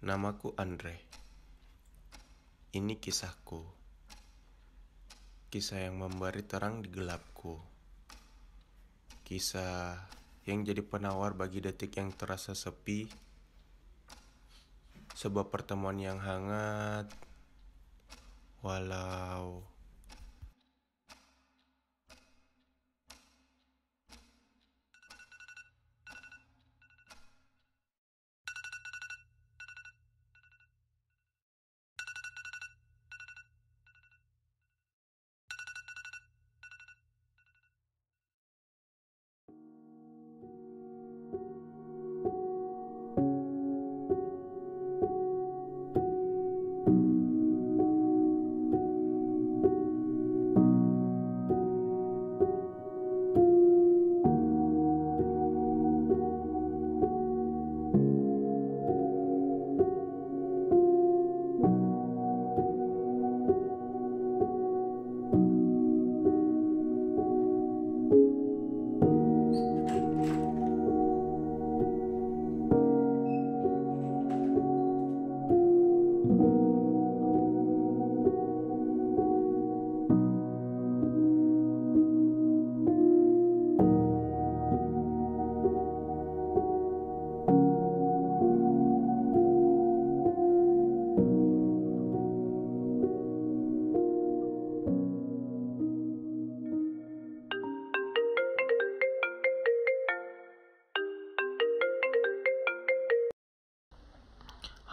Namaku Andre. Ini kisahku. Kisah yang memberi terang di gelapku. Kisah yang jadi penawar bagi detik yang terasa sepi. Sebuah pertemuan yang hangat. Walau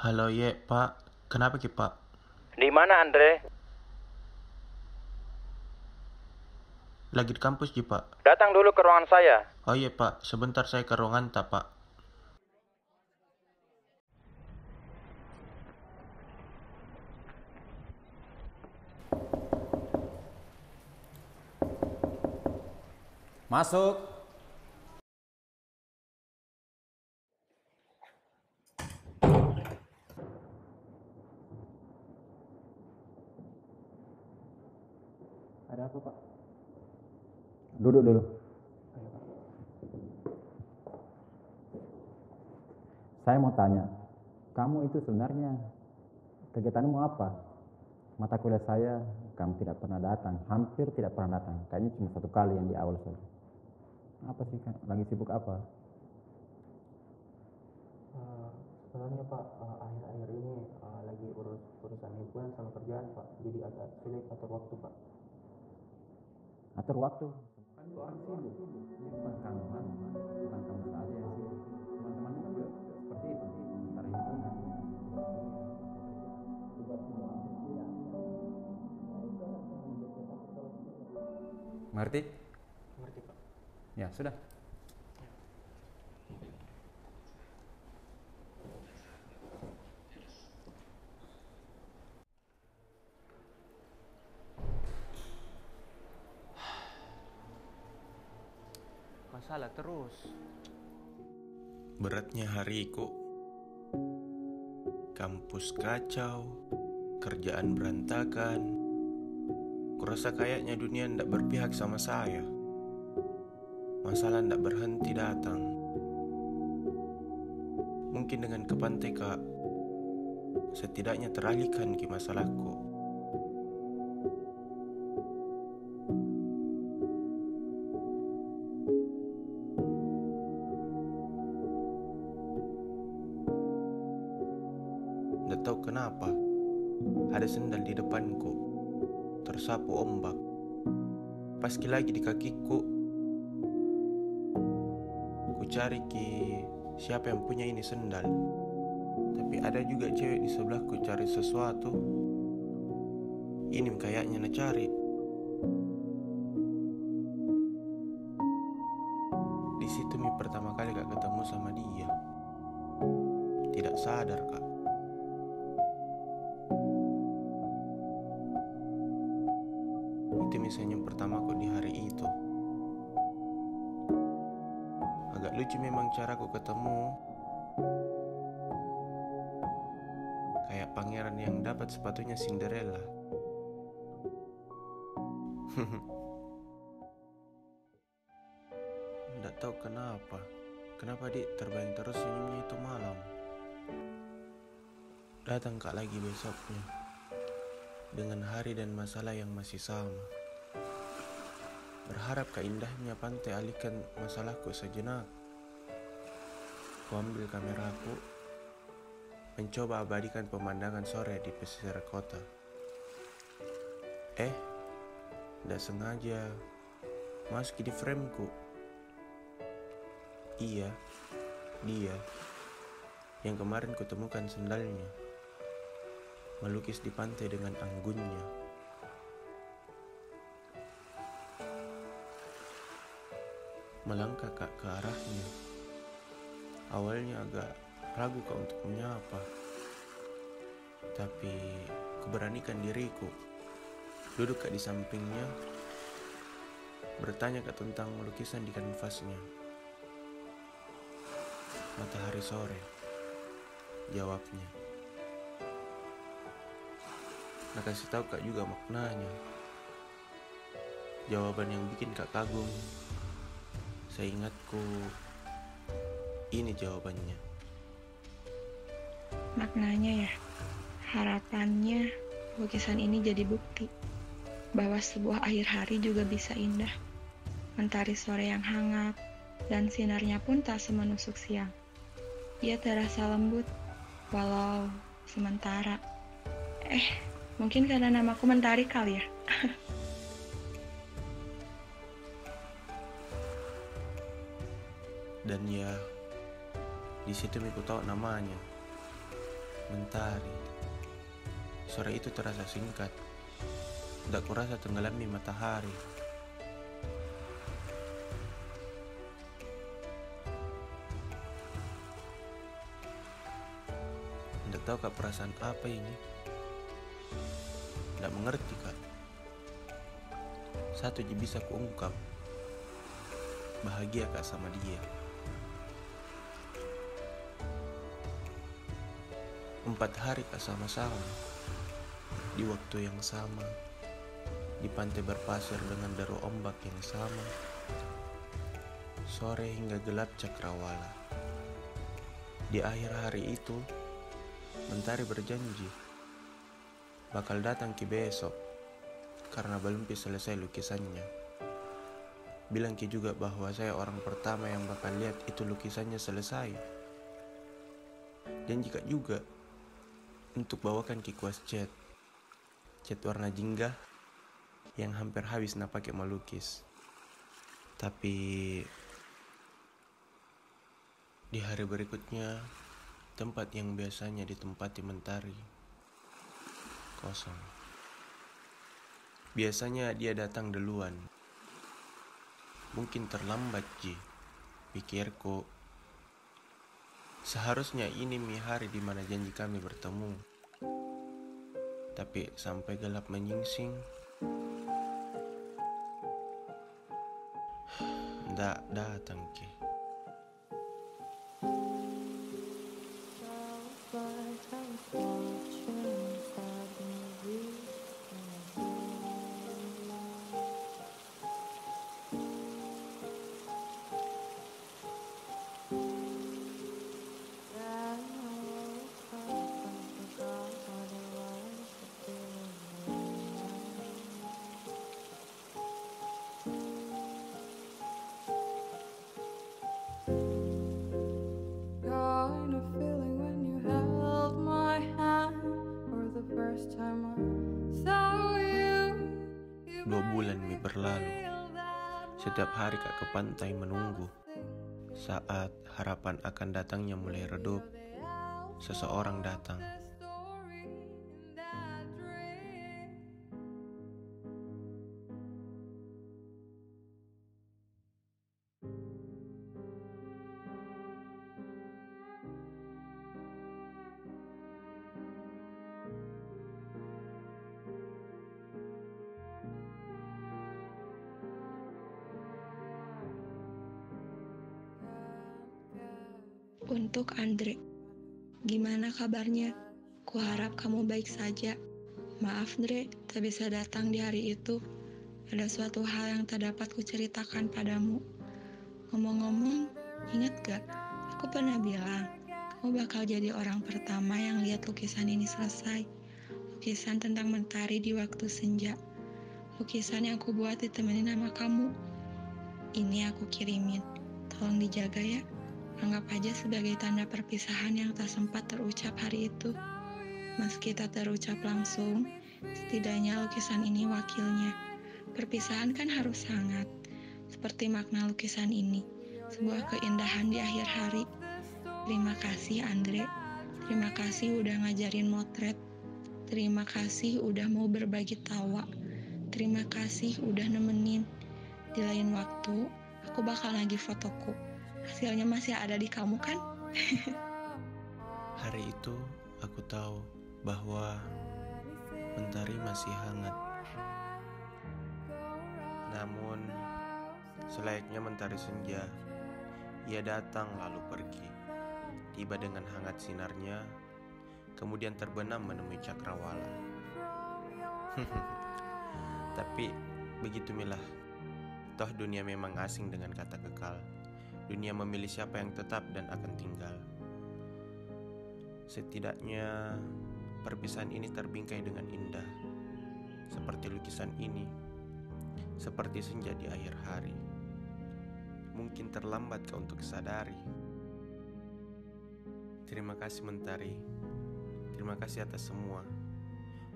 halo Pak, kenapa Pak? Di mana, Andre? Lagi di kampus Pak. Datang dulu ke ruangan saya. Oh iya Pak, sebentar saya ke ruangan Pak. Masuk. Ada apa, Pak? Duduk dulu. Saya mau tanya, kamu itu sebenarnya kegiatanmu apa? Mata kuliah saya, kamu tidak pernah datang, hampir tidak pernah datang. Kayaknya cuma satu kali yang di awal saja. Apa sih, Kak? Lagi sibuk apa? Sebenarnya Pak, akhir-akhir ini lagi urus urusan lingkungan sama kerjaan Pak, jadi agak sulit atur waktu Pak. Atur waktu. Kan itu orang sibuk. Ini bukan kamu saja yang sibuk. Teman-teman juga seperti itu. Antara lingkungan, Mengerti? Ngerti Pak? Ya, sudah. Masalah terus. Beratnya hariku. Kampus kacau, kerjaan berantakan. Kurasa kayaknya dunia ndak berpihak sama saya. Masalah ndak berhenti datang. Mungkin dengan ke pantai Kak, setidaknya teralihkan ke masalahku. Ndak tahu kenapa, ada sendal di depanku, tersapu ombak. Pas lagi di kakiku, ku cari siapa yang punya ini sendal. Tapi ada juga cewek di sebelahku cari sesuatu. Ini kayaknya cari. Di situ pertama kali Kak ketemu sama dia. Tidak sadar Kak. Itu senyum pertamaku di hari itu. Agak lucu memang caraku ketemu. Kayak pangeran yang dapat sepatunya Cinderella. Nggak tahu kenapa dia terbayang terus senyumnya itu malam. Datang kak lagi besoknya, dengan hari dan masalah yang masih sama. Berharap keindahnya pantai alihkan masalahku sejenak. Ku ambil kameraku, mencoba abadikan pemandangan sore di pesisir kota. Tidak sengaja masuk di frameku. Iya, dia yang kemarin kutemukan sendalnya, melukis di pantai dengan anggunnya. Melangkah kak ke arahnya. Awalnya agak ragu kak untuk menyapa, tapi kuberanikan diriku. Duduk kak di sampingnya, bertanya kak tentang lukisan di kanvasnya. Matahari sore, jawabnya. Nah, kasih tahu kak juga maknanya. Jawaban yang bikin kak kagum. Seingatku, ini jawabannya. Maknanya ya, harapannya lukisan ini jadi bukti bahwa sebuah akhir hari juga bisa indah. Mentari sore yang hangat, dan sinarnya pun tak semenusuk siang. Ia terasa lembut, walau sementara. Mungkin karena namaku Mentari kali ya. Dan ya, di situ aku tahu namanya, Mentari. Sore itu terasa singkat, tidak kurasa tenggelami matahari. Tidak tahu kak perasaan apa ini. Tidak mengerti kak. Satu aja bisa kuungkap, bahagia kak sama dia. 4 hari kak sama-sama, di waktu yang sama, di pantai berpasir dengan deru ombak yang sama, sore hingga gelap cakrawala. Di akhir hari itu, Mentari berjanji bakal datang ki besok karena belum selesai lukisannya. Bilang ki juga bahwa saya orang pertama yang bakal lihat itu lukisannya selesai. Dan jika juga untuk bawakan ki kuas cat warna jingga yang hampir habis pakai melukis. Tapi di hari berikutnya, tempat yang biasanya ditempati Mentari kosong. Biasanya dia datang duluan. Mungkin terlambat Ji, pikirku. Seharusnya ini hari di mana janji kami bertemu. Tapi sampai gelap menyingsing, ndak datang ki. Dua bulan berlalu. Setiap hari kak ke pantai menunggu. Saat harapan akan datangnya mulai redup, seseorang datang. Untuk Andre, gimana kabarnya? Kuharap kamu baik saja. Maaf Andre, tak bisa datang di hari itu. Ada suatu hal yang tak dapat kuceritakan padamu. Ngomong-ngomong, ingat gak? Aku pernah bilang, Kamu bakal jadi orang pertama yang lihat lukisan ini selesai. Lukisan tentang mentari di waktu senja. Lukisan yang aku buat ditemenin sama kamu. Ini aku kirimin. Tolong dijaga ya. Anggap aja sebagai tanda perpisahan yang tak sempat terucap hari itu. Meski tak terucap langsung, setidaknya lukisan ini wakilnya. Perpisahan kan harus hangat. Seperti makna lukisan ini. Sebuah keindahan di akhir hari. Terima kasih Andre. Terima kasih udah ngajarin motret. Terima kasih udah mau berbagi tawa. Terima kasih udah nemenin. Di lain waktu, aku bakal lagi fotoku. Hasilnya masih ada di kamu kan? Hari itu aku tahu bahwa mentari masih hangat. Namun, selayaknya mentari senja, ia datang lalu pergi. Tiba dengan hangat sinarnya, kemudian terbenam menemui cakrawala. Tapi begitu milah. Toh dunia memang asing dengan kata kekal. Dunia memilih siapa yang tetap dan akan tinggal. Setidaknya perpisahan ini terbingkai dengan indah. Seperti lukisan ini, seperti senja di akhir hari. Mungkin terlambat kau untuk sadari. Terima kasih mentari. Terima kasih atas semua.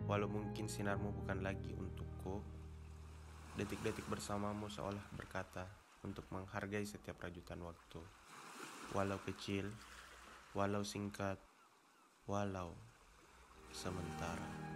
Walau mungkin sinarmu bukan lagi untukku, detik-detik bersamamu seolah berkata untuk menghargai setiap rajutan waktu. Walau kecil, walau singkat, walau sementara.